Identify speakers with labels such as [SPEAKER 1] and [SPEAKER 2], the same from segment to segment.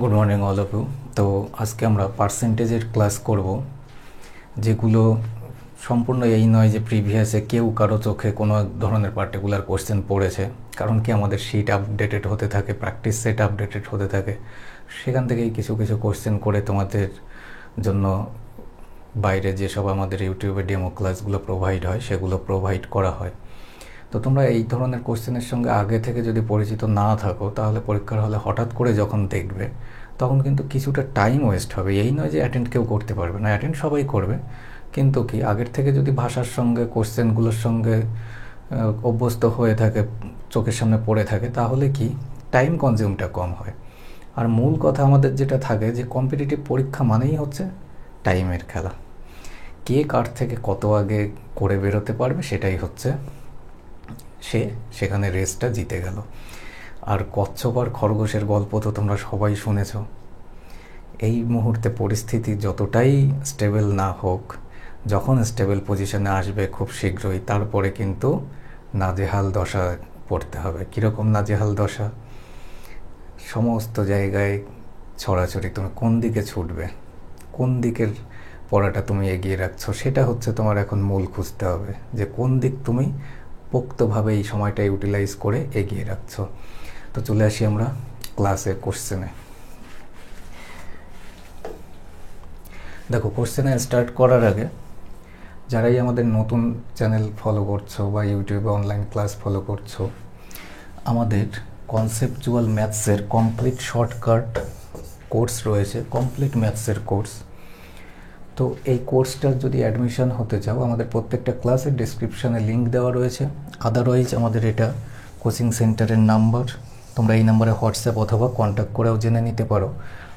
[SPEAKER 1] Good morning all of you. তো আজকে আমরা পার্সেন্টেজের ক্লাস করব, যেগুলো সম্পূর্ণ এই নয় যে প্রিভিয়াসে কেউ কারো চোখে কোনো ধরনের পার্টিকুলার কোশ্চেন পড়েছে, কারণ কি আমাদের শিট আপডেটেড হতে থাকে, প্র্যাকটিস সেট আপডেটেড হতে থাকে, সেখান থেকেই কিছু কিছু কোশ্চেন করে তোমাদের জন্য বাইরে যেসব আমাদের ইউটিউবে ডেমো ক্লাসগুলো প্রোভাইড হয় সেগুলো প্রোভাইড করা হয়। তো তোমরা এই ধরনের কোশ্চেনের সঙ্গে আগে থেকে যদি পরিচিত না থাকো, তাহলে পরীক্ষার হলে হঠাৎ করে যখন দেখবে তখন কিন্তু কিছুটা টাইম ওয়েস্ট হবে। এই নয় যে অ্যাটেন্ড কেউ করতে পারবে না, অ্যাটেন্ড সবাই করবে, কিন্তু কি আগের থেকে যদি ভাষার সঙ্গে কোশ্চেনগুলোর সঙ্গে অভ্যস্ত হয়ে থাকে, চোখের সামনে পড়ে থাকে, তাহলে কি টাইম কনজিউমটা কম হয়। আর মূল কথা আমাদের যেটা থাকে যে কম্পিটিটিভ পরীক্ষা মানেই হচ্ছে টাইমের খেলা। কে কার থেকে কত আগে করে বেরোতে পারবে সেটাই হচ্ছে সেখানে রেসটা জিতে গেল। আর কচ্ছপ আর খরগোশের গল্প তো তোমরা সবাই শুনেছ। এই মুহূর্তে পরিস্থিতি যতটাই স্টেবল না হোক, যখন স্টেবল পজিশনে আসবে খুব শীঘ্রই, তারপরে কিন্তু নাজেহাল দশা পড়তে হবে। কীরকম নাজেহাল দশা? সমস্ত জায়গায় ছড়াছড়ি, তুমি কোন দিকে ছুটবে, কোন দিকের পড়াটা তুমি এগিয়ে রাখছো, সেটা হচ্ছে তোমার এখন মূল খুঁজতে হবে, যে কোন দিক তুমি পোক্তভাবে এই সময়টা ইউটিলাইজ করে এগিয়ে রাখছো। তো চলে আসি আমরা ক্লাসে কোশ্চেনে। দেখো, কোশ্চেনে স্টার্ট করার আগে যারাই আমাদের নতুন চ্যানেল ফলো করছো বা ইউটিউবে অনলাইন ক্লাস ফলো করছো, আমাদের কনসেপচুয়াল ম্যাথসের কমপ্লিট শর্টকাট কোর্স রয়েছে, কমপ্লিট ম্যাথসের কোর্স। তো এই কোর্সটার যদি অ্যাডমিশন হতে চাও, আমাদের প্রত্যেকটা ক্লাসের ডিসক্রিপশানে লিঙ্ক দেওয়া রয়েছে। আদারওয়াইজ আমাদের এটা কোচিং সেন্টারের নাম্বার, তোমরা এই নাম্বারে হোয়াটসঅ্যাপ অথবা কন্ট্যাক্ট করেও জেনে নিতে পারো।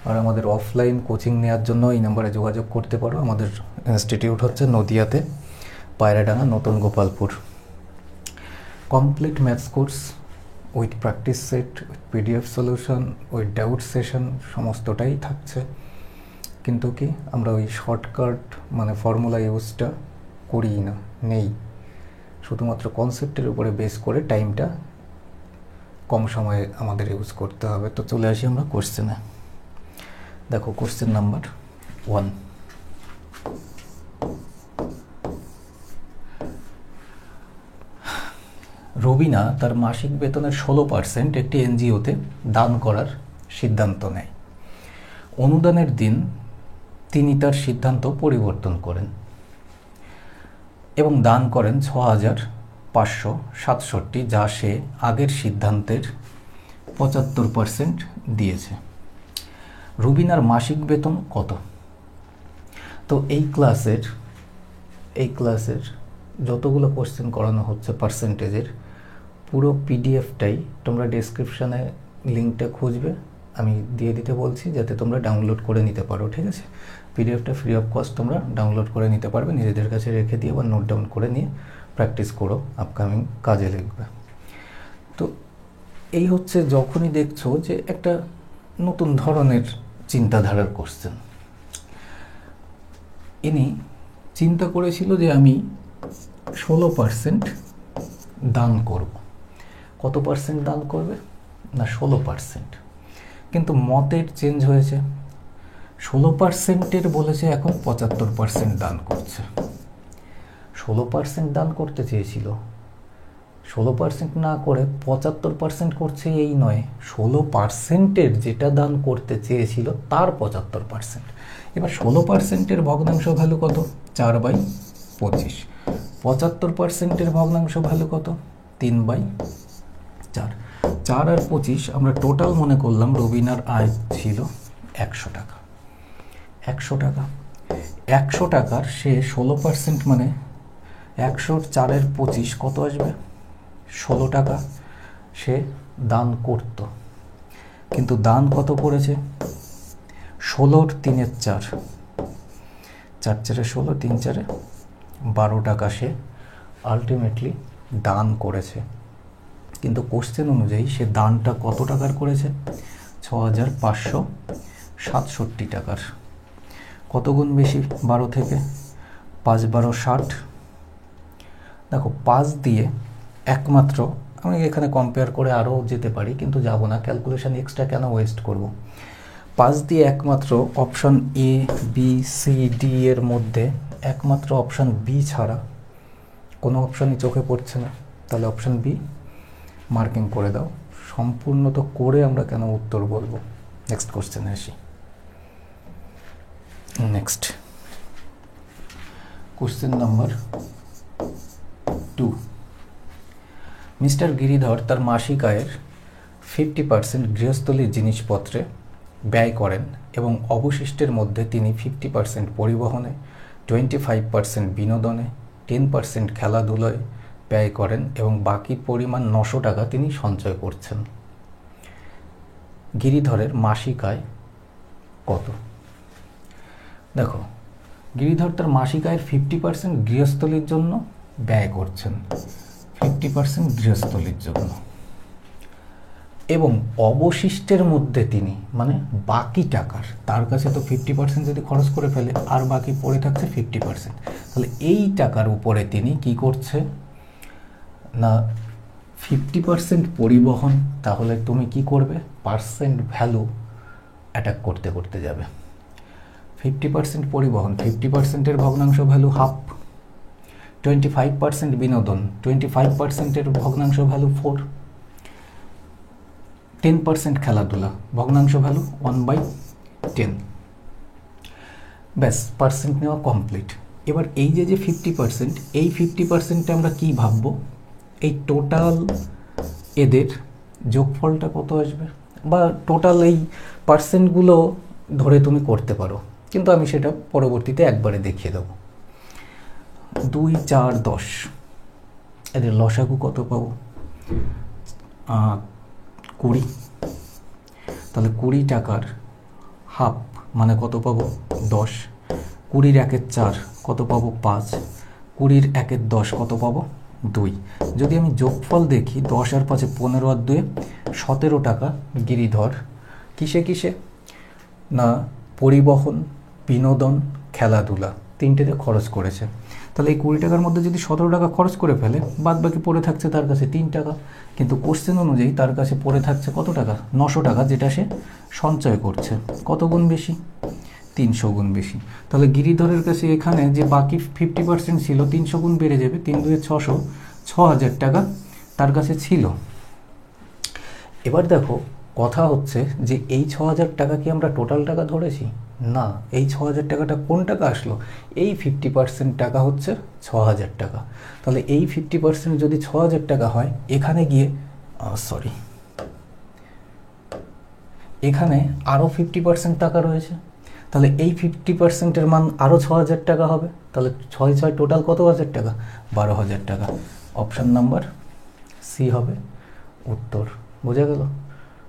[SPEAKER 1] আর আমাদের অফলাইন কোচিং নেওয়ার জন্য এই নাম্বারে যোগাযোগ করতে পারো। আমাদের ইনস্টিটিউট হচ্ছে নদিয়াতে, পায়রাডাঙ্গা, নতুন Gopalpur. Complete maths course with practice set, with PDF solution, with doubt session, সমস্তটাই থাকছে। কিন্তু কি আমরা ওই শর্টকাট মানে ফর্মুলা ইউজটা করি না, নেই। শুধুমাত্র কনসেপ্টের উপরে বেস করে টাইমটা কম সময়ে আমাদের ইউজ করতে হবে। তো চলে আসি আমরা কোশ্চেনে। দেখো, কোশ্চেন নাম্বার 1। রবিনা তার মাসিক বেতনের 16% একটি এনজিওতে দান করার সিদ্ধান্ত নেয়। অনুদানের দিন তিনি তার সিদ্ধান্ত পরিবর্তন করেন এবং দান করেন 6,567, যা সে আগের সিদ্ধান্তের 75% দিয়েছে। রুবিনার মাসিক বেতন কত? তো এই ক্লাসের যতগুলো কোশ্চেন করানো হচ্ছে পার্সেন্টেজের, পুরো পিডিএফটাই তোমরা ডেসক্রিপশানে লিঙ্কটা খুঁজবে, আমি দিয়ে দিতে বলছি, যাতে তোমরা ডাউনলোড করে নিতে পারো। ঠিক আছে? পিডিএফটা ফ্রি অফ কস্ট তোমরা ডাউনলোড করে নিতে পারবে, নিজেদের কাছে রেখে দিয়ে বা নোট ডাউন করে নিয়ে প্র্যাকটিস করো, আপকামিং কাজে লিখবে। তো এই হচ্ছে যখনই দেখছো যে একটা নতুন ধরনের চিন্তাধারার কোশ্চেন। ইনি চিন্তা করেছিল যে আমি 16% দান করব। কত পার্সেন্ট দান করবে? না, 16%। কিন্তু মতের চেঞ্জ হয়েছে, 16%-এর বলেছে এখন 75% দান করছে। 16% দান করতে চেয়েছিল, 16% না করে 75% করছে, এই নয়, 16%-এর যেটা দান করতে চেয়েছিল তার 75%। এবার 16%-এর ভগ্নাংশ ভ্যালু কত? 4/25। 75%-এর ভগ্নাংশ ভ্যালু কত? 3/4। 4 আর 25 আমরা টোটাল মনে করলাম। রবিনার আয় ছিল 100 টাকা। 100 টাকা, 100 টাকার সে 16% মানে 100-র 4-এর 25 কত আসবে? 16 টাকা সে দান করত। কিন্তু দান কত করেছে? 16-র 3-এর 4, 4-4-এ 16, 3-4-এ 12 টাকা সে আলটিমেটলি দান করেছে। কিন্তু কোশ্চেন অনুযায়ী সে দানটা কত টাকার করেছে? 6,567 টাকার। কত গুণ বেশি 12 থেকে? 5-12 60। দেখো, 5 দিয়ে একমাত্র, আমি এখানে কম্পেয়ার করে আরও যেতে পারি, কিন্তু যাব না, ক্যালকুলেশন এক্সট্রা কেন ওয়েস্ট করব। 5 দিয়ে একমাত্র option A B C D এর মধ্যে একমাত্র অপশন বি ছাড়া কোনো অপশনই চোখে পড়ছে না, তাহলে অপশন বি মার্কিং করে দাও। সম্পূর্ণ তো করে আমরা কেন উত্তর বলবো। নেক্সট কোশ্চেনে আসি। Next question number 2। Mister Giridhar তার মাসিক আয়ের 50% গৃহস্থলীর জিনিসপত্রে ব্যয় করেন এবং অবশিষ্টের মধ্যে তিনি 50% পরিবহনে, 25% বিনোদনে, 10% খেলাধুলায় ব্যয় করেন এবং বাকি পরিমাণ 900 টাকা তিনি সঞ্চয় করছেন। গিরিধরের মাসিক আয় কত? দেখো, গিরিধর তার মাসিক আয়ের 50% গৃহস্থলীর জন্য ব্যয় করছেন, 50% গৃহস্থলীর জন্য, এবং অবশিষ্টের মধ্যে তিনি মানে বাকি টাকার, তার কাছে তো 50% যদি খরচ করে ফেলে আর বাকি পড়ে থাকছে 50%, তাহলে এই টাকার উপরে তিনি কি করছে না 50% পরিবহন। তাহলে তুমি কি করবে? পার্সেন্ট ভ্যালু অ্যাটাক করতে করতে যাবে। 50% পরিবহন, 50%-এর ভগ্নাংশ ভ্যালু হাফ। 25% বিনোদন, 25%-এর ভগ্নাংশ ভ্যালু 4। 10% খেলাধুলা, ভগ্নাংশ ভ্যালু 1/10। ব্যাস, পার্সেন্ট নেওয়া কমপ্লিট। এবার এই যে 50%, এই 50%-টা আমরা কি ভাববো? এই টোটাল এদের যোগফলটা কত আসবে, বা টোটাল এই পার্সেন্টগুলো ধরে তুমি করতে পারো, কিন্তু আমি সেটা পরবর্তীতে একবারে দেখিয়ে দেবো। 2, 4, 10, এদের লসাগু কত পাবো? 20। তাহলে 20 টাকার হাফ মানে কত পাবো? 10। 20-এর 1-এর 4 কত পাবো? 5। 20-এর 1-এর 10 কত পাবো? 2। যদি আমি যোগফল দেখি, 10 আর 5 15 আর 2 17 টাকা গিরিধর কিসে কিসে না পরিবহন, বিনোদন, খেলাধুলা তিনটেতে খরচ করেছে। তাহলে এই 20 টাকার মধ্যে যদি 17 টাকা খরচ করে ফেলে, বাদ বাকি পড়ে থাকছে তার কাছে 3 টাকা। কিন্তু কোশ্চেন অনুযায়ী তার কাছে পড়ে থাকছে কত টাকা? 900 টাকা, যেটা সে সঞ্চয় করছে। কত গুণ বেশি? 300 গুণ বেশি। তাহলে গিরিধরের কাছে এখানে যে বাকি 50% ছিল 300 গুণ বেড়ে যাবে। 3 2 600, 6000 টাকা তার কাছে ছিল। এবার দেখো, কথা হচ্ছে যে এই 6000 টাকা কি আমরা টোটাল টাকা ধরেছি? না, এই 6000 টাকাটা কোন টাকা আসলো? এই 50% টাকা হচ্ছে 6000 টাকা। তাহলে এই 50% যদি 6000 টাকা হয়, এখানে গিয়ে এখানে আরও 50% টাকা রয়েছে, তাহলে এই 50%-এর মান আরও 6000 টাকা হবে। তাহলে 6 6 টোটাল কত হাজার টাকা? 12,000 টাকা। অপশান নাম্বার সি হবে উত্তর। বোঝা গেল?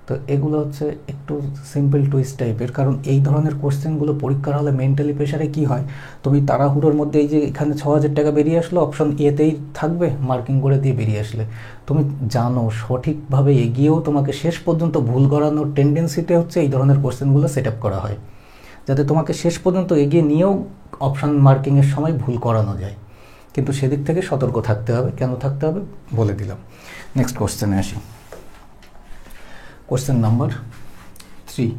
[SPEAKER 1] তো এগুলো হচ্ছে একটু সিম্পল টুইস্ট টাইপের, কারণ এই ধরনের কোশ্চেনগুলো পরীক্ষার হলে মেন্টালি প্রেশারে কি হয়, তুমি তাড়াহুড়োর মধ্যে এই যে এখানে 6000 টাকা বেরিয়ে আসলো, অপশন এতেই থাকবে, মার্কিং করে দিয়ে বেরিয়ে আসলে তুমি জানো সঠিকভাবে এগিয়েও তোমাকে শেষ পর্যন্ত ভুল করানোর টেন্ডেন্সিতে হচ্ছে এই ধরনের কোশ্চেনগুলো সেট আপ করা হয়, যাতে তোমাকে শেষ পর্যন্ত এগিয়ে নিয়েও অপশান মার্কিংয়ের সময় ভুল করানো যায়। কিন্তু সেদিক থেকে সতর্ক থাকতে হবে। কেন থাকতে হবে বলে দিলাম। নেক্সট কোশ্চেনে আসি। Question number 3।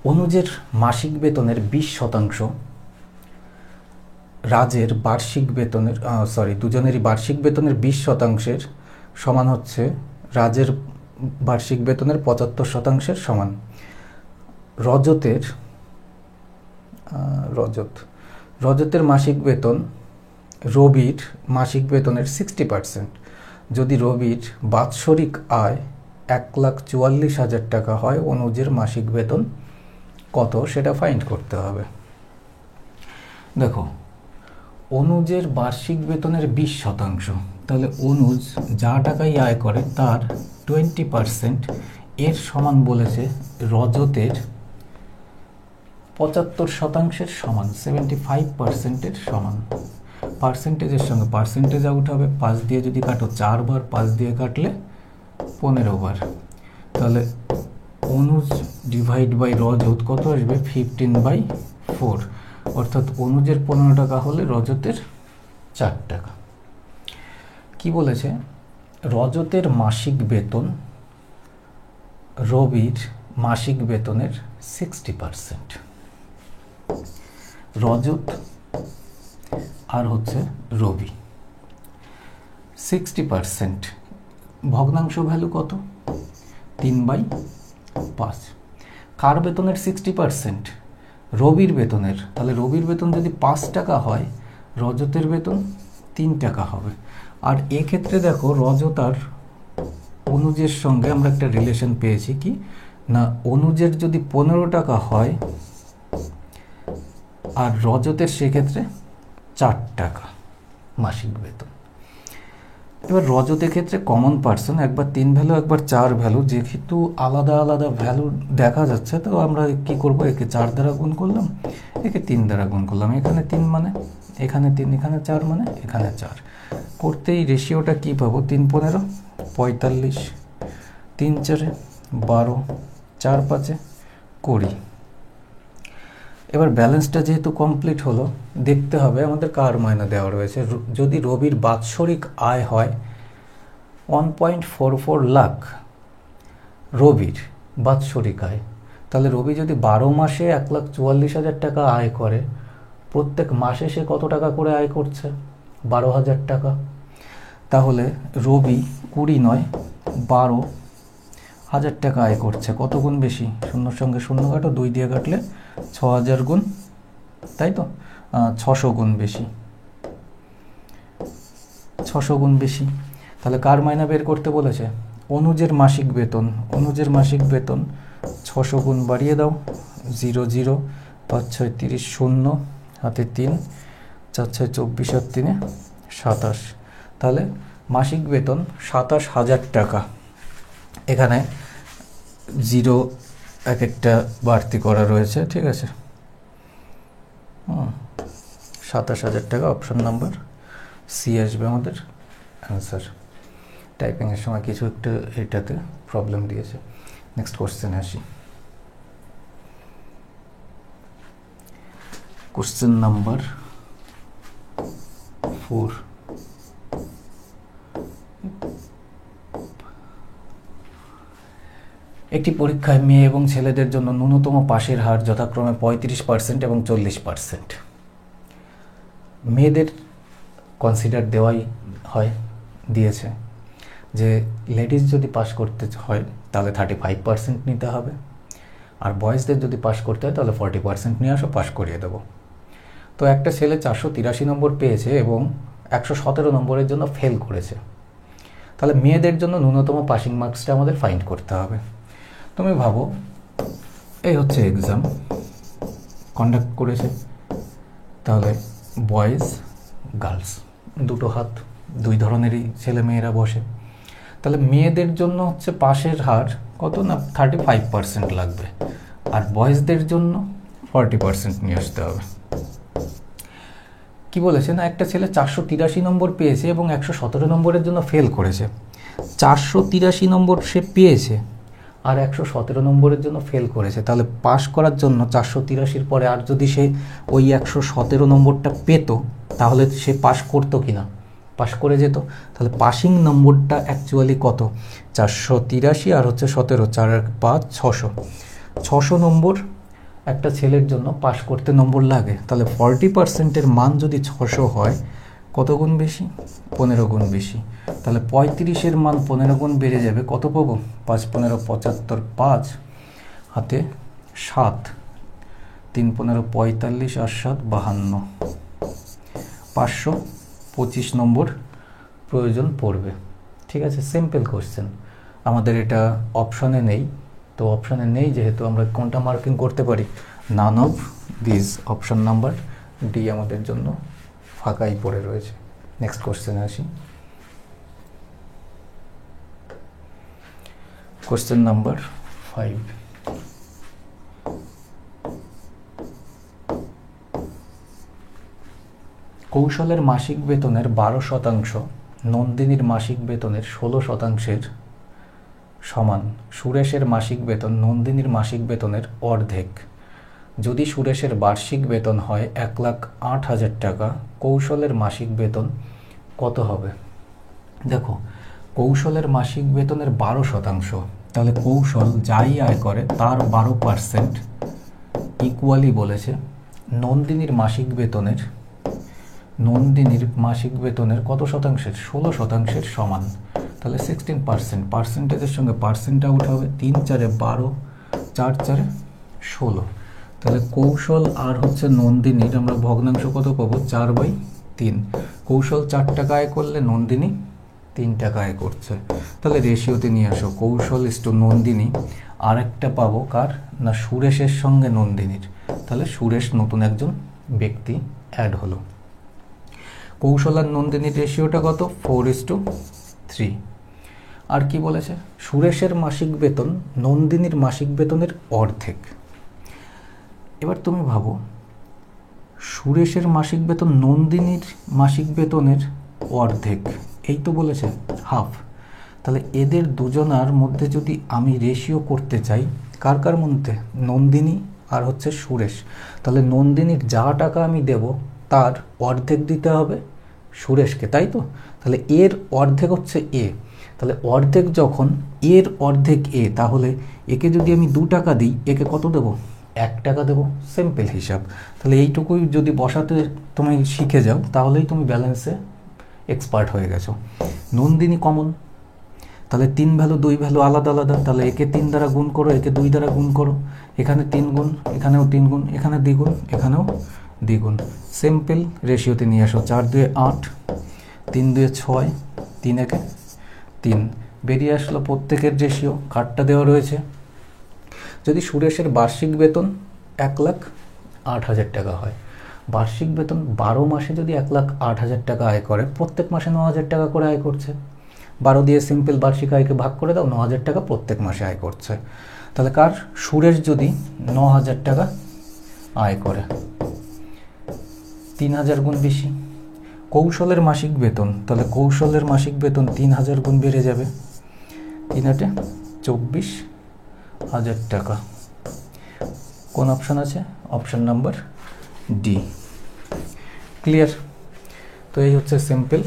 [SPEAKER 1] অনুজের মাসিক বেতনের 20% রাজের বার্ষিক বেতনের দুজনেরই বার্ষিক বেতনের 20%-এর সমান হচ্ছে রাজের বার্ষিক বেতনের 75%-এর সমান। রজতের মাসিক বেতন রবির মাসিক বেতনের 60%। যদি রবির বাৎসরিক আয় 1,44,000 টাকা হয়, অনুজের মাসিক বেতন কত সেটা ফাইন্ড করতে হবে। দেখো, অনুজের বার্ষিক বেতনের 20%, তাহলে অনুজ যা টাকাই আয় করে তার 20% এর সমান বলেছে রজতের 75%-এর সমান, 75%-এর সমান। পার্সেন্টেজের সঙ্গে পার্সেন্টেজ আউট হবে। 5 দিয়ে যদি কাটো 4 বার, 5 দিয়ে কাটলে 15 বার। তাহলে অনুজ ডিভাইড বাই রজত কত আসবে? 15/4, অর্থাৎ অনুজের 15 টাকা হলে রজতের 4 টাকা। কি বলেছে? রজতের মাসিক বেতন রবির মাসিক বেতনের 60%, রজত আর হচ্ছে রবি। 60% ভগ্নাংশ ভ্যালু কত? 3/5। কার বেতনের 60%? রবির বেতনের। তাহলে রবির বেতন যদি 5 টাকা হয়, রজতের বেতন 3 টাকা হবে। আর এক্ষেত্রে দেখো রজত আর অনুজের সঙ্গে আমরা একটা রিলেশন পেয়েছি কি না, অনুজের যদি 15 টাকা হয় আর রজতের সেক্ষেত্রে 4 টাকা মাসিক বেতন। এবার রজতের ক্ষেত্রে কমন পার্সন, একবার 3 ভ্যালু একবার 4 ভ্যালু, যেহেতু আলাদা আলাদা ভ্যালু দেখা যাচ্ছে তো আমরা কি করব, একে 4 দ্বারা গুণ করলাম, একে 3 দ্বারা গুণ করলাম। এখানে 3 মানে এখানে 3, এখানে 4 মানে এখানে 4 করতেই রেশিওটা কি পাবো? 3 15 45, 3 4 12, 4 5 20। এবার ব্যালেন্সটা যেহেতু কমপ্লিট হলো, দেখতে হবে আমাদের কার মায়না দেওয়া রয়েছে। যদি রবির বাৎসরিক আয় হয় 1.44 লাখ, রবির বাৎসরিক আয়, তাহলে রবি যদি 12 মাসে 1,44,000 টাকা আয় করে, প্রত্যেক মাসে সে কত টাকা করে আয় করছে? 12,000 টাকা। তাহলে রবি 20 নয় 12,000 টাকা আয় করছে। কত গুণ বেশি? শূন্যর সঙ্গে শূন্য কাটো, 2 দিয়ে কাটলে 6,000 গুণ, তাই তো? 600 গুণ বেশি, 600 গুণ বেশি। তাহলে কার মাইনা বের করতে বলেছে? অনুজের মাসিক বেতন। অনুজের মাসিক বেতন 600 গুণ বাড়িয়ে দাও, 0 0 5 6 30, 0 হাতে 3, 4 6 24 আর 3 27। তাহলে মাসিক বেতন 27,000 টাকা। এখানে 0 এক একটা বাড়তি করা রয়েছে, ঠিক আছে। 27,000 টাকা, অপশন নাম্বার সি আসবে আমাদের অ্যান্সার। টাইপিংয়ের সময় কিছু একটা এটাতে প্রবলেম দিয়েছে। নেক্সট কোশ্চেনে আসি। Question number 4। একটি পরীক্ষায় মেয়ে এবং ছেলেদের জন্য ন্যূনতম পাশের হার যথাক্রমে 35% এবং 40%। মেয়েদের কনসিডার দেওয়াই হয়, দিয়েছে যে লেডিস যদি পাস করতে হয় তাহলে 35% নিতে হবে, আর বয়েজদের যদি পাস করতে হয় তাহলে 40% নিয়ে আসো, পাস করিয়ে দেবো। তো একটা ছেলে 483 নম্বর পেয়েছে এবং 117 নম্বরের জন্য ফেল করেছে। তাহলে মেয়েদের জন্য ন্যূনতম পাসিং মার্কসটা আমাদের ফাইন্ড করতে হবে। তুমি ভাবো এই হচ্ছে এক্সাম কন্ডাক্ট করেছে, তাহলে বয়েজ গার্লস দুটো হাত, দুই ধরনেরই ছেলে মেয়েরা বসে। তাহলে মেয়েদের জন্য হচ্ছে পাশের হার কত না 35% লাগবে, আর বয়েজদের জন্য 40% নিয়ে আসতে হবে। কি বলেছে না, একটা ছেলে 483 নম্বর পেয়েছে এবং 117 নম্বরের জন্য ফেল করেছে। 483 নম্বর সে পেয়েছে আর 117 নম্বরের জন্য ফেল করেছে। তাহলে পাস করার জন্য 483-র পরে আর যদি সে ওই 117 নম্বরটা পেত তাহলে সে পাস করতো কিনা? পাস করে যেত। তাহলে পাসিং নম্বরটা অ্যাকচুয়ালি কত? 483 আর হচ্ছে 17, 4 আর 5 600। 600 নম্বর একটা ছেলের জন্য পাস করতে নম্বর লাগে। তাহলে 40%-এর মান যদি 600 হয়, কত গুণ বেশি? 15 গুণ বেশি। তাহলে 35-এর মান 15 গুণ বেড়ে যাবে। কত পাবো? 5 15 75, 5 হাতে 7, 3 15 45 আর 7 52, 525 নম্বর প্রয়োজন পড়বে। ঠিক আছে, সিম্পল কোশ্চেন। আমাদের এটা অপশনে নেই, তো অপশনে নেই যেহেতু আমরা কোনটা মার্কিং করতে পারি? None of this. Option number D আমাদের জন্য ফাঁকাই পড়ে রয়েছে। নেক্সট কোশ্চেনে আসি। Question number 5। কৌশলের মাসিক বেতনের 12% নন্দিনীর মাসিক বেতনের 16%-এর সমান। সুরেশের মাসিক বেতন নন্দিনীর মাসিক বেতনের অর্ধেক। যদি সুরেশের বার্ষিক বেতন হয় 1,08,000 টাকা, কৌশলের মাসিক বেতন কত হবে? দেখো, কৌশলের মাসিক বেতনের 12%, তাহলে কৌশল যাই আয় করে তার 12% ইকুয়ালি বলেছে নন্দিনীর মাসিক বেতনের কত শতাংশের, 16% সমান। তাহলে 16%, পার্সেন্টেজের সঙ্গে পার্সেন্ট আউট হবে, 3 4 12, 4 4 16। তাহলে কৌশল আর হচ্ছে নন্দিনীর আমরা ভগ্নাংশ কত পাবো, 4/3। কৌশল 4 টাকা আয় করলে নন্দিনী 3 টাকা আয় করছে। তাহলে রেশিওতে নিয়ে আসো কৌশল ইস্টু নন্দিনী। আর একটা পাবো কার না, সুরেশের সঙ্গে নন্দিনীর। তাহলে সুরেশ নতুন একজন ব্যক্তি অ্যাড হলো। কৌশল আর নন্দিনীর রেশিওটা কত, 4:3। আর কি বলেছে, সুরেশের মাসিক বেতন নন্দিনীর মাসিক বেতনের অর্ধেক। এবার তুমি ভাবো, সুরেশের মাসিক বেতন নন্দিনীর মাসিক বেতনের অর্ধেক, এই তো বলেছে হাফ। তাহলে এদের দুজনার মধ্যে যদি আমি রেশিও করতে চাই, কার কার মধ্যে, নন্দিনী আর হচ্ছে সুরেশ, তাহলে নন্দিনীর যা টাকা আমি দেব তার অর্ধেক দিতে হবে সুরেশকে, তাই তো। তাহলে এর অর্ধেক হচ্ছে এ, তাহলে অর্ধেক যখন এর অর্ধেক এ, তাহলে একে যদি আমি 2 টাকা দিই, একে কত দেব, 1 টাকা দেবো। সিম্পল হিসাব। তাহলে এইটুকুই যদি বসাতে তুমি শিখে যাও, তাহলেই তুমি ব্যালেন্সে এক্সপার্ট হয়ে গেছো। নন্দিনী কমন, তাহলে 3 ভ্যালু 2 ভ্যালু আলাদা আলাদা, তাহলে একে 3 দ্বারা গুণ করো, একে 2 দ্বারা গুণ করো, এখানে 3 গুণ, এখানেও 3 গুণ, এখানে দ্বিগুণ, এখানেও দ্বিগুণ। সিম্পল রেশিওতে নিয়ে আসো, 4 2 8, 3 2 6, 3 1 3। বেরিয়ে আসলো প্রত্যেকের রেশিও, কার্ডটা দেওয়া রয়েছে। যদি সুরেশের বার্ষিক বেতন 1,08,000 টাকা হয়, বার্ষিক বেতন 12 মাসে যদি 1,08,000 টাকা আয় করে, প্রত্যেক মাসে 9,000 টাকা করে আয় করছে। 12 দিয়ে সিম্পল বার্ষিক আয়কে ভাগ করে দাও, 9,000 টাকা প্রত্যেক মাসে আয় করছে। তাহলে কার, সুরেশ যদি 9,000 টাকা আয় করে, 3,000 গুণ বেশি। কৌশলের মাসিক বেতন, তাহলে কৌশলের মাসিক বেতন 3,000 গুণ বেড়ে যাবে, 3 8 24,000 টাকা। কোন অপশান আছে, অপশান নাম্বার ডি। ক্লিয়ার? তো এই হচ্ছে সিম্পল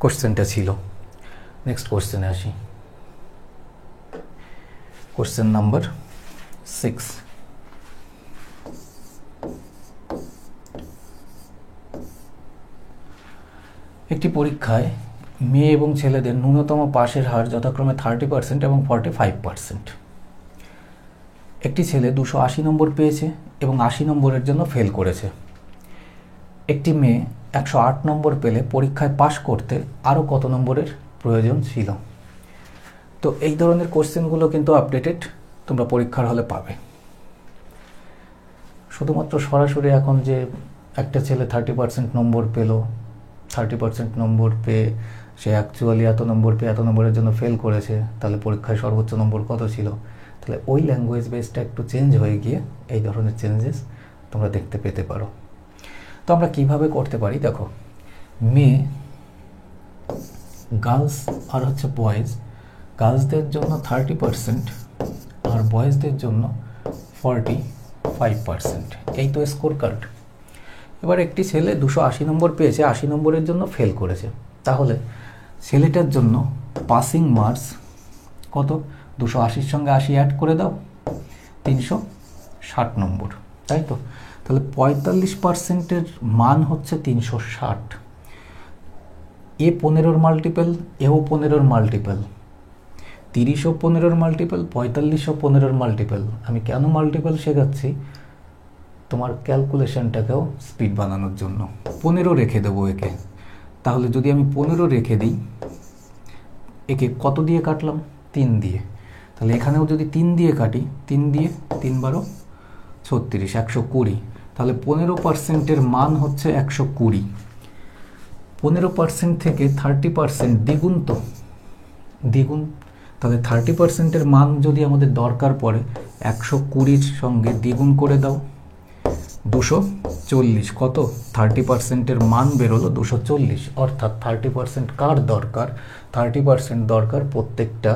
[SPEAKER 1] কোশ্চেনটা ছিল। নেক্সট কোশ্চেনে আসি, কোশ্চেন নাম্বার 6। একটি পরীক্ষায় মেয়ে এবং ছেলেদের ন্যূনতম পাশের হার যথাক্রমে 30% এবং 45%। একটি ছেলে 280 নম্বর পেয়েছে এবং 80 নম্বরের জন্য ফেল করেছে। একটি মেয়ে 108 নম্বর পেলে পরীক্ষায় পাশ করতে আরও কত নম্বরের প্রয়োজন ছিল? তো এই ধরনের কোশ্চেনগুলো কিন্তু আপডেটেড তোমরা পরীক্ষার হলে পাবে। শুধুমাত্র সরাসরি এখন যে একটা ছেলে 30% নম্বর পেল, 30% নম্বর পেয়ে সে অ্যাকচুয়ালি এত নম্বর পেয়ে এত নম্বরের জন্য ফেল করেছে, তাহলে পরীক্ষায় সর্বোচ্চ নম্বর কত ছিল? তাহলে ওই ল্যাঙ্গুয়েজ বেসটা একটু চেঞ্জ হয়ে গিয়ে এই ধরনের চেঞ্জেস তোমরা দেখতে পেতে পারো। তো আমরা কিভাবে করতে পারি, দেখো, মেয়ে, গার্লস আর হচ্ছে বয়েজ, গার্লসদের জন্য 30% আর বয়েজদের জন্য 45%, এই তো স্কোর কার্ড। এবার একটি ছেলে 280 নম্বর পেয়েছে, 80 নম্বরের জন্য ফেল করেছে, তাহলে ছেলেটার জন্য পাসিং মার্কস কত? 280-র সঙ্গে 80 অ্যাড করে দাও, 360 নম্বর, তাই তো। তাহলে 45%-এর মান হচ্ছে 360। এ 15-র মাল্টিপল, এও 15-র মাল্টিপল, 30ও 15-র মাল্টিপল, 45ও 15-র মাল্টিপল। আমি কেন মাল্টিপল শেখাচ্ছি? তোমার ক্যালকুলেশনটাকেও স্পিড বানানোর জন্য। 15 রেখে দেবো একে, তাহলে যদি আমি 15 রেখে দিই, একে কত দিয়ে কাটলাম? 3 দিয়ে। তাহলে এখানেও যদি 3 দিয়ে কাটি, 3 দিয়ে 3 12 36, 120। তাহলে 15%-এর মান হচ্ছে 120। 15% থেকে 30% দ্বিগুণ, তো দ্বিগুণ। তাহলে 30%-এর মান যদি আমাদের দরকার পড়ে, 120-র সঙ্গে দ্বিগুণ করে দাও, 240। কত? 30%-এর মান বেরোলো 240। অর্থাৎ 30% কার দরকার? 30% দরকার প্রত্যেকটা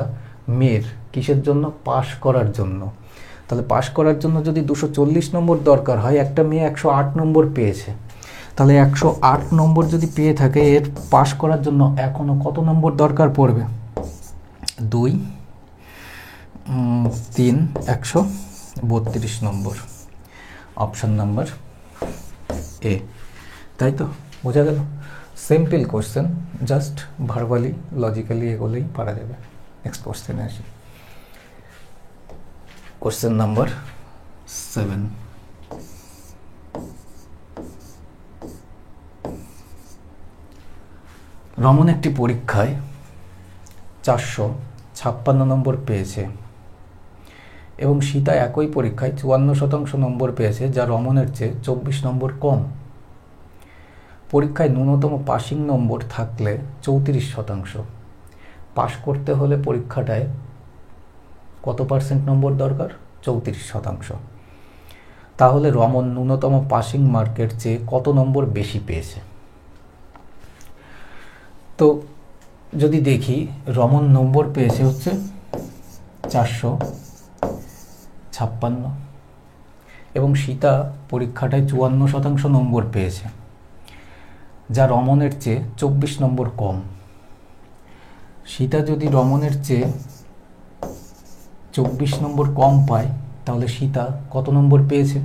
[SPEAKER 1] মেয়ের। কিসের জন্য? পাশ করার জন্য। তাহলে পাশ করার জন্য যদি 240 নম্বর দরকার হয়, একটা মেয়ে 108 নম্বর পেয়েছে, তাহলে 108 নম্বর যদি পেয়ে থাকে, এর পাশ করার জন্য এখনও কত নম্বর দরকার পড়বে? 2 3 132 নম্বর, অপশন নাম্বার এ। তাই তো, বোঝা গেল? Simple question, just verbally logically এগুলোই পারা যাবে। নেক্সট কোশ্চেনে আসি। Question number 7। রমন একটি পরীক্ষায় 456 নম্বর পেয়েছে এবং সীতা একই পরীক্ষায় 54% নম্বর পেয়েছে, যা রমনের চেয়ে 24 নম্বর কম। পরীক্ষায় ন্যূনতম পাসিং নম্বর থাকলে 34%। পাস করতে হলে পরীক্ষাটায় কত পার্সেন্ট নম্বর দরকার? 34%। তাহলে রমন ন্যূনতম পাসিং মার্কের চেয়ে কত নম্বর বেশি পেয়েছে? তো যদি দেখি, রমন নম্বর পেয়েছে হচ্ছে 456 এবং সীতা পরীক্ষাটায় 54% নম্বর পেয়েছে, যা রমনের চেয়ে 24 নম্বর কম। সীতা যদি রমনের চেয়ে 24 নম্বর কম পায়, তাহলে সীতা কত নম্বর পেয়েছে?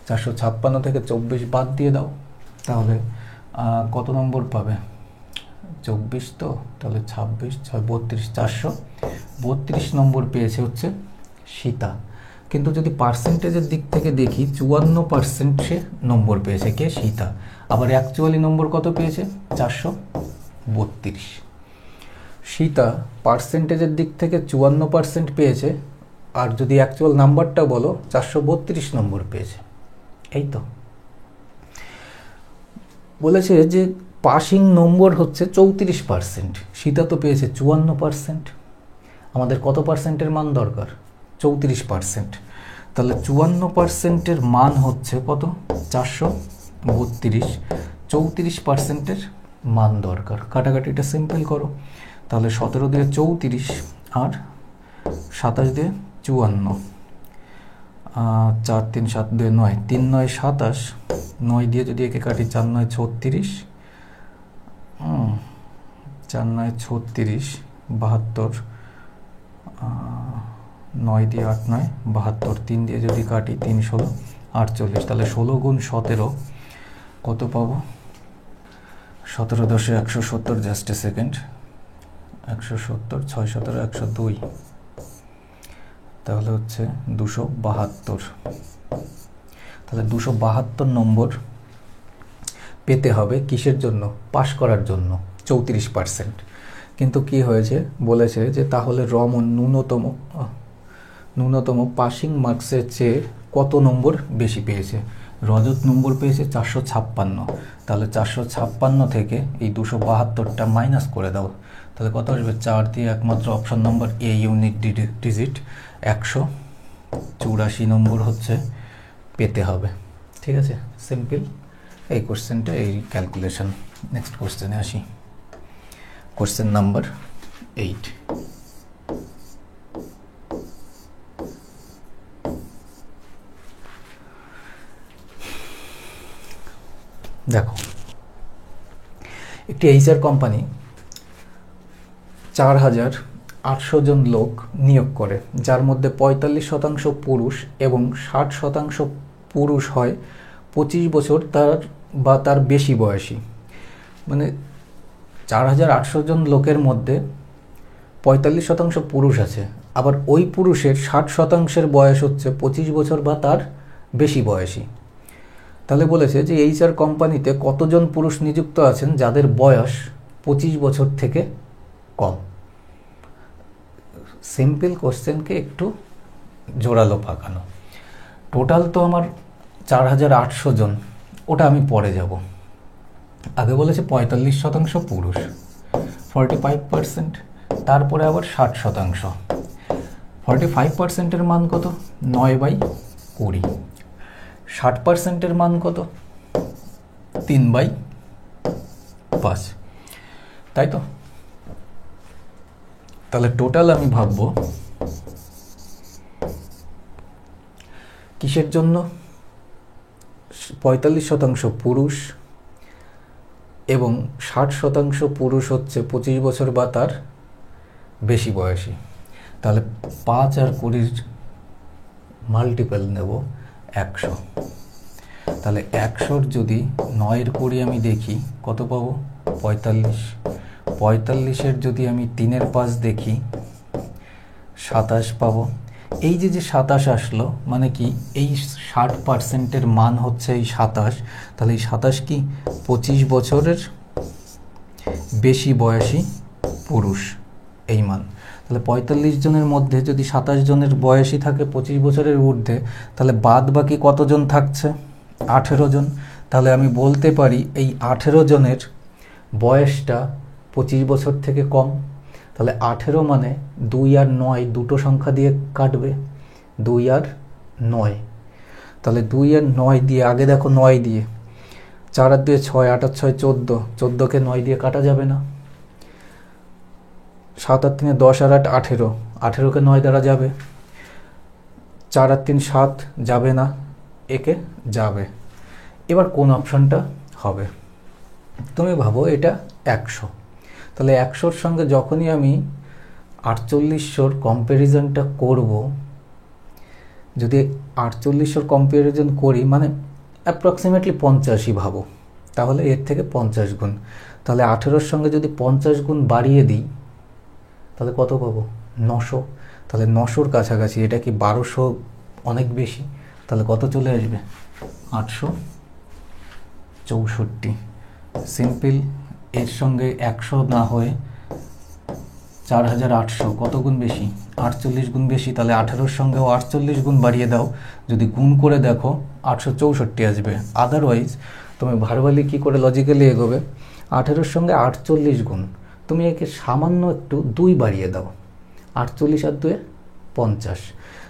[SPEAKER 1] 456 থেকে 24 বাদ দিয়ে দাও, তাহলে কত নম্বর পাবে? 24 তো, তাহলে 26 6 32, 432 নম্বর পেয়েছে হচ্ছে সীতা। কিন্তু যদি পার্সেন্টেজের দিক থেকে দেখি, 54% সে নম্বর পেয়েছে, কে? সীতা। আবার অ্যাকচুয়ালি নম্বর কত পেয়েছে? 432। সীতা পার্সেন্টেজের দিক থেকে 54% পেয়েছে, আর যদি অ্যাকচুয়াল নাম্বারটা বলো, 432 নম্বর পেয়েছে। এই তো বলেছে যে পাসিং নম্বর হচ্ছে 34%, সীতা তো পেয়েছে 54%। আমাদের কত পার্সেন্টের মান দরকার? 34%। তাহলে 54%-এর মান হচ্ছে কত? 432। 34%-এর মান দরকার। কাটাকাটিটা সিম্পল করো, তাহলে 17 দিয়ে 34 আর 27 দিয়ে 54, 4 3 7 2 9, 3 9 27, 9 দিয়ে যদি একে কাটি 4 9 36, 4 9 36, 72, 9 দিয়ে 8 9 72, 3 দিয়ে যদি কাটি 3 16 48, তাহলে 16 গুণ 17 কত পাবো? 17 10 170, জাস্ট এ সেকেন্ড, 170, 6 17 102, তাহলে হচ্ছে 272। তাহলে 272 নম্বর পেতে হবে কিসের জন্য? পাস করার জন্য, 34%। কিন্তু কি হয়েছে? বলেছে যে তাহলে রমন ন্যূনতম পাসিং মার্কসের চেয়ে কত নম্বর বেশি পেয়েছে? রজত নম্বর পেয়েছে 456। তাহলে 456 থেকে এই 272টা মাইনাস করে দাও, তাহলে কত আসবে? 4 দিয়ে একমাত্র অপশন নম্বর এ ইউনিট ডিজিট 184 নম্বর হচ্ছে পেতে হবে। ঠিক আছে, সিম্পল এই কোশ্চেনটা, এই ক্যালকুলেশন। নেক্সট কোশ্চেনে আসি। Question number 8। দেখো, একটি এইচআর কোম্পানি 4800 জন লোক নিয়োগ করে, যার মধ্যে 45% পুরুষ এবং 60% পুরুষ হয় 25 বছর বা তার বেশি বয়সী। মানে 4800 জন লোকের মধ্যে 45% পুরুষ আছে, আবার ওই পুরুষের 60%-এর বয়স হচ্ছে 25 বছর বা তার বেশি বয়সী। তাহলে বলেছে যে এইচআর কোম্পানিতে কতজন পুরুষ নিযুক্ত আছেন যাদের বয়স 25 বছর থেকে কম। সিম্পল কোশ্চেনকে একটু জোরালো পাকানো। টোটাল তো আমার 4800 জন, ওটা আমি পরে যাব। আগে বলেছে 45% পুরুষ, 45%, তারপরে আবার 60%। 45%-এর মান কত? 9/20। 60%-এর মান কত? 3/5। তাই তো? তাহলে টোটাল আমি ভাববো কিসের জন্য? 45% পুরুষ এবং 60% পুরুষ হচ্ছে 25 বছর বা তার বেশি বয়সী। তাহলে 5 আর 20 মাল্টিপল নেব 100। তাহলে 100 যদি 9 × 20 আমি দেখি কত পাবো? 45। 45-এর যদি আমি 3 × 5 দেখি 27 পাবো। এই যে 27 আসলো মানে কি, এই 60%-এর মান হচ্ছে এই 27। তাহলে এই 27 কি 25 বছরের বেশি বয়সী পুরুষ, এই মান। তাহলে 45 জনের মধ্যে যদি 27 জনের বয়সী থাকে 25 বছরের ঊর্ধ্বে, তাহলে বাদ বাকি কতজন থাকছে? 18 জন। তাহলে আমি বলতে পারি এই 18 জনের বয়সটা 25 বছর থেকে কম। তাহলে 18 মানে 2 আর 9 দুটো সংখ্যা দিয়ে কাটবে, 2 আর 9। তাহলে 2 আর 9 দিয়ে, আগে দেখো 9 দিয়ে, 4 আর 2 6, 8 আর 6 14, 14কে 9 দিয়ে কাটা যাবে না। 7 আর 3 10 আর 8 18, 18কে 9 দ্বারা যাবে। 4 আর 3 7 যাবে না, একে যাবে। এবার কোন অপশনটা হবে? তুমি ভাবো এটা 100। তাহলে 100-র সঙ্গে যখনই আমি 4800-র কম্প্যারিজনটা করব, যদি 4800-র কম্প্যারিজন করি মানে অ্যাপ্রক্সিমেটলি 85 ভাবো, তাহলে এর থেকে 50 গুণ। তাহলে 18-র সঙ্গে যদি 50 গুণ বাড়িয়ে দিই তাহলে কত পাবো? 900। তাহলে 900-র কাছাকাছি। এটা কি 1200 অনেক বেশি? তাহলে কত চলে আসবে? 864। সিম্পল। এর সঙ্গে 100 না হয়ে 4800 কত গুণ বেশি? 48 গুণ বেশি। তাহলে 18-র সঙ্গেও 48 গুণ বাড়িয়ে দাও, যদি গুণ করে দেখো 864 আসবে। আদারওয়াইজ তুমি ভার্বালি কী করে লজিক্যালি এগোবে? 18-র সঙ্গে 48 গুণ, তুমি একে সামান্য একটু 2 বাড়িয়ে দাও, 48 আর 2 50।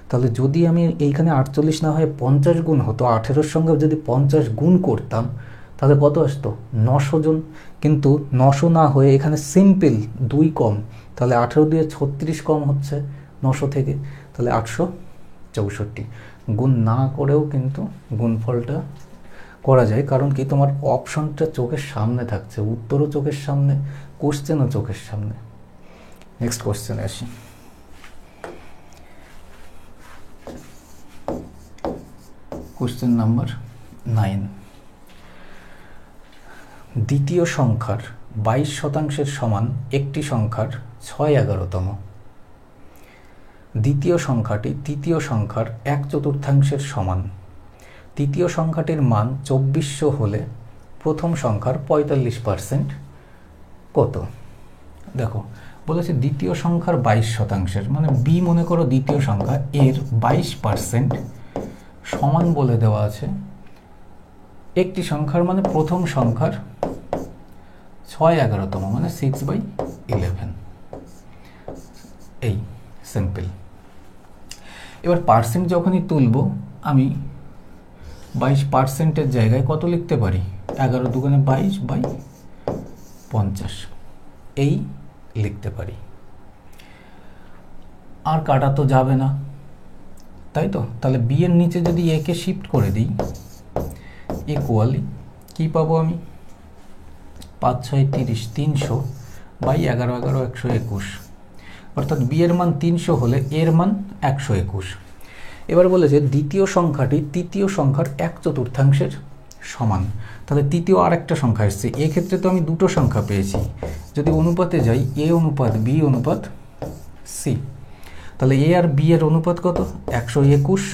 [SPEAKER 1] তাহলে যদি আমি এইখানে 48 না হয়ে 50 গুণ হতো, 18-র সঙ্গে যদি 50 গুণ করতাম তাহলে কত আসতো? 900 জন। কিন্তু 900 না হয়ে এখানে সিম্পল 2 কম, তাহলে 18 দিয়ে 36 কম হচ্ছে 900 থেকে, তাহলে 864। গুণ না করেও কিন্তু গুণফলটা করা যায়, কারণ কি তোমার অপশনটা চোখের সামনে থাকছে, উত্তরও চোখের সামনে, কোশ্চেনও চোখের সামনে। নেক্সট কোশ্চেনে আসি। Question number 9। দ্বিতীয় সংখ্যার 22% সমান একটি সংখ্যার 6/11তম। দ্বিতীয় সংখ্যাটি তৃতীয় সংখ্যার 1/4 সমান। তৃতীয় সংখ্যাটির মান 2400 হলে প্রথম সংখ্যার 45% কত? দেখো বলেছে দ্বিতীয় সংখ্যার 22%, মানে বি মনে করো দ্বিতীয় সংখ্যা, এর 22% সমান বলে দেওয়া আছে একটি সংখ্যার, মানে প্রথম সংখ্যার 6/11তম, মানে 6/11। এই সিম্পল। এবার পার্সেন্ট যখনই তুলব আমি 22%-এর জায়গায় কত লিখতে পারি? 11 দুগুণে 22/50 এই লিখতে পারি। আর কাটা তো যাবে না, তাই তো? তাহলে বি এর নিচে যদি এ কে শিফট করে দিই, ইকুয়ালি কি পাবো আমি? 5 6 30, 300/11 11 121, অর্থাৎ বি এর মান 300 হলে এর মান 121। এবার বলেছে দ্বিতীয় সংখ্যাটি তৃতীয় সংখ্যার 1/4 সমান। তাহলে তৃতীয় আর একটা সংখ্যা এসছে, এক্ষেত্রে তো আমি দুটো সংখ্যা পেয়েছি। যদি অনুপাতে যাই, এ অনুপাত বি অনুপাত সি, তাহলে এ আর বি এর অনুপাত কত? 121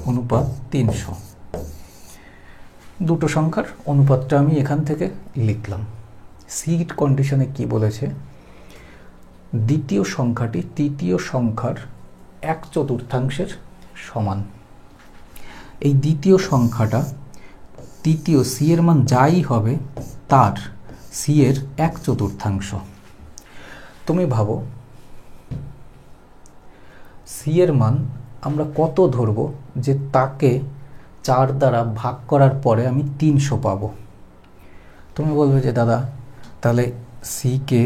[SPEAKER 1] অনুপাত 300। দুটো সংখ্যার অনুপাতটা আমি এখান থেকে লিখলাম। সি কন্ডিশনে কি বলেছে? দ্বিতীয় সংখ্যাটি তৃতীয় সংখ্যার 1/4 সমান। এই দ্বিতীয় সংখ্যাটা তৃতীয় সি এর মান যাই হবে তার সি এর 1/4। তুমি ভাবো সি এর মান আমরা কত ধরবো যে তাকে 4 দ্বারা ভাগ করার পরে আমি 300 পাবো? তুমি বলবে যে দাদা তাহলে সি কে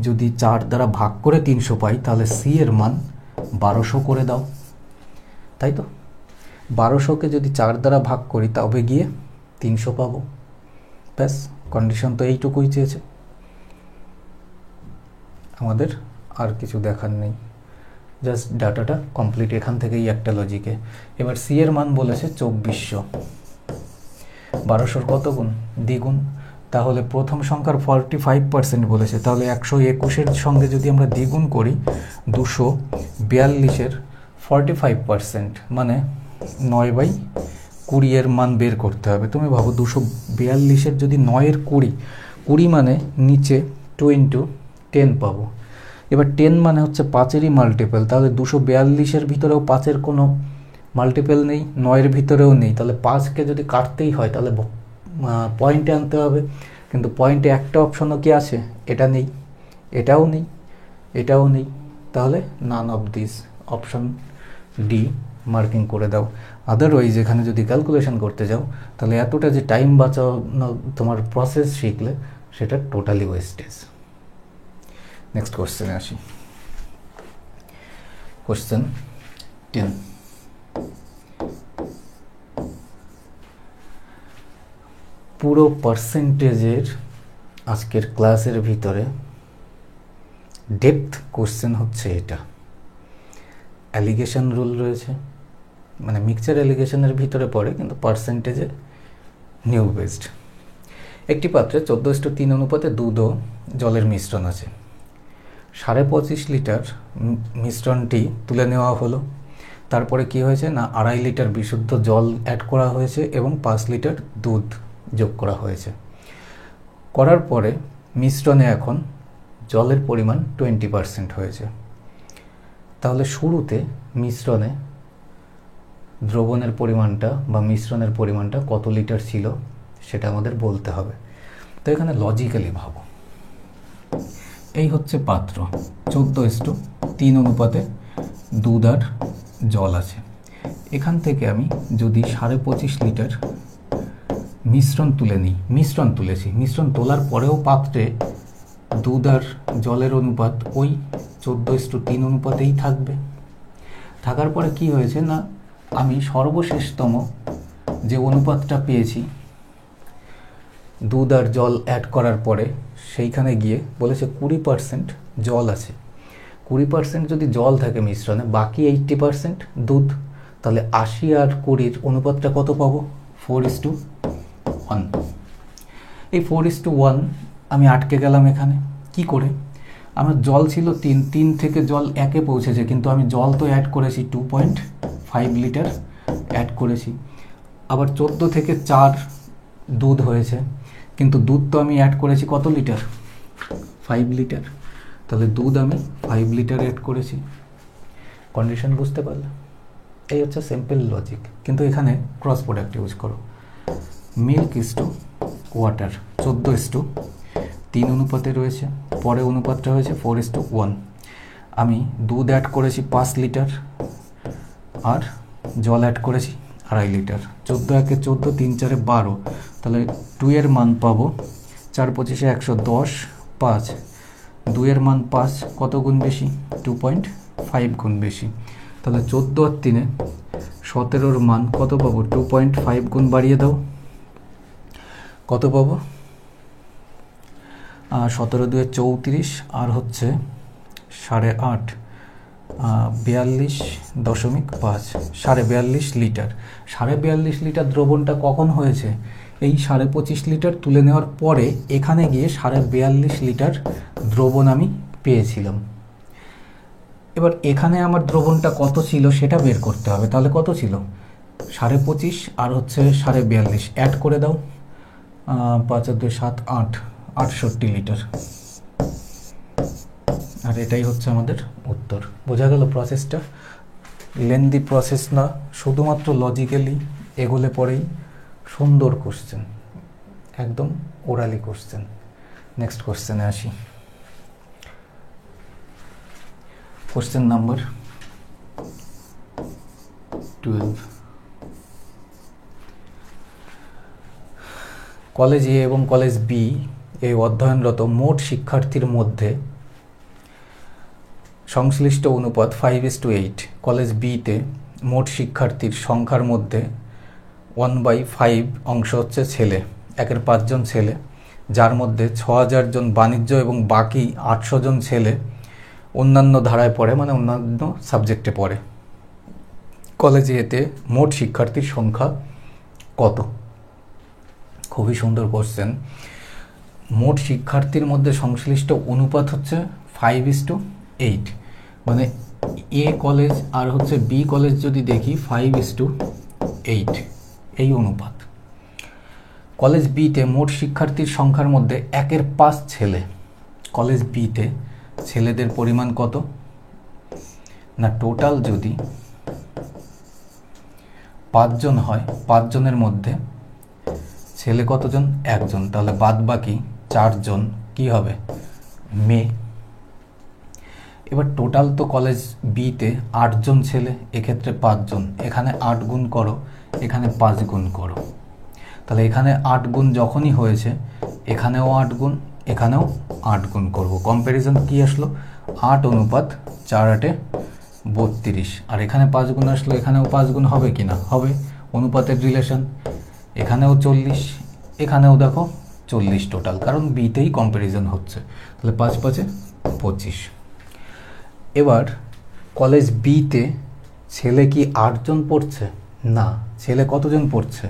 [SPEAKER 1] যদি 4 দ্বারা ভাগ করে 300 পাই তাহলে সি এর মান 1200 করে দাও, তাই তো? 1200-কে যদি 4 দ্বারা ভাগ করি তবে গিয়ে 300 পাবো। ব্যাস, কন্ডিশন তো এইটুকুই চেয়েছে। আমাদের আর কিছু দেখার নেই, জাস্ট ডাটাটা কমপ্লিট এখান থেকেই একটা লজিকে। এবার সি এর মান বলেছে 2400, 1200 কত গুণ? দ্বিগুণ। তাহলে প্রথম সংখ্যার 45% বলেছে, তাহলে 121-এর সঙ্গে যদি আমরা দ্বিগুণ করি 242-এর 45%, মানে 9/20 এর মান বের করতে হবে। তুমি ভাবো 242-এর যদি 9-এর 20 মানে নিচে 2 × 10 পাবো। এবার 10 মানে হচ্ছে 5-এরই মাল্টিপল, তাহলে 242-এর ভিতরেও 5-এর কোনো মাল্টিপল নেই, 9-এর ভিতরেও নেই, তাহলে 5কে যদি কাটতেই হয় তাহলে পয়েন্টে আনতে হবে, কিন্তু পয়েন্টে একটা অপশনও কি আছে? এটা নেই, এটাও নেই, এটাও নেই, তাহলে none of this, option D marking করে দাও। আদারওয়াইজ এখানে যদি ক্যালকুলেশন করতে যাও তাহলে এতটা যে টাইম বাঁচানো তোমার প্রসেস শিখলে সেটা টোটালি ওয়েস্টেজ। নেক্সট কোশ্চেনে আসি। কোশ্চেন 10, পুরো পার্সেন্টেজের আজকের ক্লাসের ভিতরে ডেপথ কোশ্চেন হচ্ছে এটা। অ্যালিগেশন রুল রয়েছে, মানে মিক্সচার অ্যালিগেশনের ভিতরে পড়ে, কিন্তু পার্সেন্টেজে নিউ বেসড। একটি পাত্রে 14:3 অনুপাতে দুধ ও জলের মিশ্রণ আছে। 25.5 লিটার মিশ্রণটি তুলে নেওয়া হলো। তারপরে কি হয়েছে না, 2.5 লিটার বিশুদ্ধ জল অ্যাড করা হয়েছে এবং 5 লিটার দুধ যোগ করা হয়েছে। করার পরে মিশ্রণে এখন জলের পরিমাণ 20% হয়েছে। তাহলে শুরুতে মিশ্রণে দ্রবণের পরিমাণটা বা মিশ্রণের পরিমাণটা কত লিটার ছিল সেটা আমাদের বলতে হবে। তো এখানে লজিক্যালি ভাবো, এই হচ্ছে পাত্র, 14:3 অনুপাতে দুধ আর জল আছে। এখান থেকে আমি যদি 25.5 লিটার মিশ্রণ তুলে নিই, মিশ্রণ তুলেছি, মিশ্রণ তোলার পরেও পাত্রে দুধ আর জলের অনুপাত ওই 14:3 অনুপাতেই থাকবে। থাকার পরে কি হয়েছে না, আমি সর্বশেষতম যে অনুপাতটা পেয়েছি দুধ আর জল অ্যাড করার পরে, সেইখানে গিয়ে বলেছে 20% জল আছে। 20% যদি জল থাকে মিশ্রণে, বাকি 80% দুধ, তাহলে 80 আর 20-র অনুপাতটা কত পাবো? 4:1। এই 4:1 আমি আটকে গেলাম এখানে কি করে? আমার জল ছিল 3 থেকে জল 1-এ পৌঁছেছে, কিন্তু আমি জল তো অ্যাড করেছি 2.5 লিটার অ্যাড করেছি। আবার 14 থেকে 4 দুধ হয়েছে, কিন্তু দুধ তো আমি অ্যাড করেছি কত লিটার? 5 লিটার। তাহলে দুধ আমি 5 লিটার অ্যাড করেছি। কন্ডিশন বুঝতে পারলে? এই হচ্ছে সিম্পল লজিক, কিন্তু এখানে ক্রস প্রোডাক্ট ইউজ করো। মিল্ক ইজ টু ওয়াটার 14:3 অনুপাতে রয়েছে, পরে অনুপাতটা হয়েছে 4:1। আমি দুধ অ্যাড করেছি 5 লিটার আর জল অ্যাড করেছি 2.5 লিটার। 14 × 14, 3 × 4 = 12, তাহলে 2 এর মান পাবো 4 × 25 = 110, 5। 2 এর মান 5 কত গুণ বেশি? 2.5 গুণ বেশি। তাহলে 14 আর 3-এ 17-র মান কত পাবো? 2.5 গুণ বাড়িয়ে দাও, কত পাবো? 17 × 2 = 34 আর হচ্ছে 8.5, 42.5, 42.5 লিটার। 42.5 লিটার দ্রবণটা কখন হয়েছে? এই 25.5 লিটার তুলে নেওয়ার পরে এখানে গিয়ে 42.5 লিটার দ্রবণ আমি পেয়েছিলাম। এবার এখানে আমার দ্রবণটা কত ছিল সেটা বের করতে হবে। তাহলে কত ছিল? 25.5 আর হচ্ছে 42.5 অ্যাড করে দাও, 5 আর 2 7, 8, 68 লিটার। আর এটাই হচ্ছে আমাদের উত্তর। বোঝা গেল প্রসেসটা? লেন্দি প্রসেস না, শুধুমাত্র লজিক্যালি এগোলে পরেই সুন্দর কোশ্চেন, একদম ওরালি কোশ্চেন। নেক্সট কোশ্চেনে আসি। Question number 12। কলেজ এ এবং কলেজ বি এ অধ্যয়নরত মোট শিক্ষার্থীর মধ্যে সংশ্লিষ্ট অনুপাত 5:8। কলেজ বিতে মোট শিক্ষার্থীর সংখ্যার মধ্যে 1/5 অংশ হচ্ছে ছেলে, 1/5 জন ছেলে, যার মধ্যে 6000 জন বাণিজ্য এবং বাকি 800 জন ছেলে অন্যান্য ধারায় পড়ে, মানে অন্যান্য সাবজেক্টে পড়ে। কলেজে এতে মোট শিক্ষার্থীর সংখ্যা কত? খুবই সুন্দর কোশ্চেন। মোট শিক্ষার্থীর মধ্যে সংশ্লিষ্ট অনুপাত হচ্ছে 5:8, মানে এ কলেজ আর হচ্ছে বি কলেজ যদি দেখি 5:8 এই অনুপাত। কলেজ বিতে মোট শিক্ষার্থীর সংখ্যার মধ্যে 1/5 ছেলে। কলেজ বিতে ছেলেদের পরিমাণ কত? না টোটাল যদি 5 জন হয়, 5 জনের মধ্যে ছেলে কতজন? 1 জন, তাহলে বাদ বাকি 4 জন কি হবে? মেয়ে। এবার টোটাল তো কলেজ বিতে 8 জন ছেলে, এক্ষেত্রে 5 জন, এখানে 8 গুণ করো, এখানে 5 গুণ করো, তাহলে এখানে 8 গুণ যখনই হয়েছে এখানেও 8 গুণ, এখানেও 8 গুণ করব। কম্প্যারিজন কি আসলো? 8:4 32, আর এখানে 5 গুণ আসলো, এখানেও 5 গুণ হবে কি না? হবে। অনুপাতের রিলেশন, এখানেও 40, এখানেও দেখো 40 টোটাল, কারণ বিতেই কম্প্যারিজন হচ্ছে, তাহলে 5 5 25। এবার কলেজ বিতে ছেলে কি 8 জন পড়ছে? না, ছেলে কতজন পড়ছে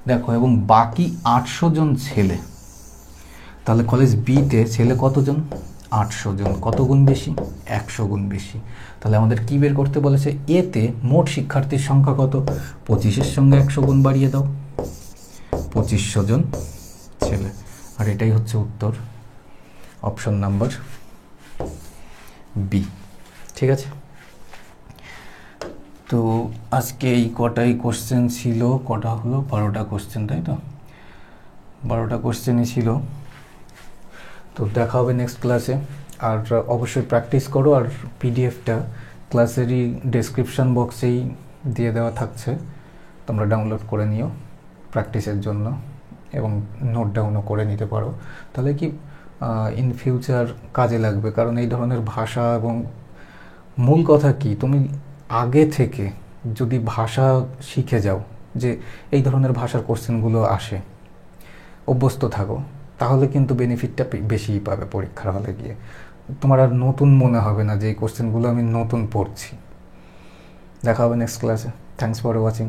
[SPEAKER 1] দেখো, এবং বাকি 800 জন ছেলে, তাহলে কলেজ বিতে ছেলে কতজন? 800 জন। কত গুণ বেশি? 100 গুণ বেশি। তাহলে আমাদের কি বের করতে বলেছে? এতে মোট শিক্ষার্থীর সংখ্যা কত? 25-এর সঙ্গে 100 গুণ বাড়িয়ে দাও, 2500 জন ছেলে। আর এটাই হচ্ছে উত্তর, অপশন নাম্বার বি। ঠিক আছে, তো আজকে এই কটাই কোশ্চেন ছিল। কটা হলো? 12টা কোশ্চেন, তাই তো? 12টা কোশ্চেনই ছিল। তো দেখা হবে নেক্সট ক্লাসে। আর অবশ্যই প্র্যাকটিস করো, আর পিডিএফটা ক্লাসেরই ডেসক্রিপশন বক্সেই দিয়ে দেওয়া থাকছে, তোমরা ডাউনলোড করে নিও প্র্যাকটিসের জন্য, এবং নোট ডাউনও করে নিতে পারো। তাহলে কি ইন ফিউচার কাজে লাগবে, কারণ এই ধরনের ভাষা, এবং মূল কথা কি, তুমি আগে থেকে যদি ভাষা শিখে যাও, যে এই ধরনের ভাষার কোশ্চেনগুলো আসে, অভ্যস্ত থাকো, তাহলে কিন্তু বেনিফিটটা বেশিই পাবে পরীক্ষার হলে গিয়ে। তোমার আর নতুন মনে হবে না যে এই কোশ্চেনগুলো আমি নতুন পড়ছি। দেখা হবে নেক্সট ক্লাসে। Thanks for watching.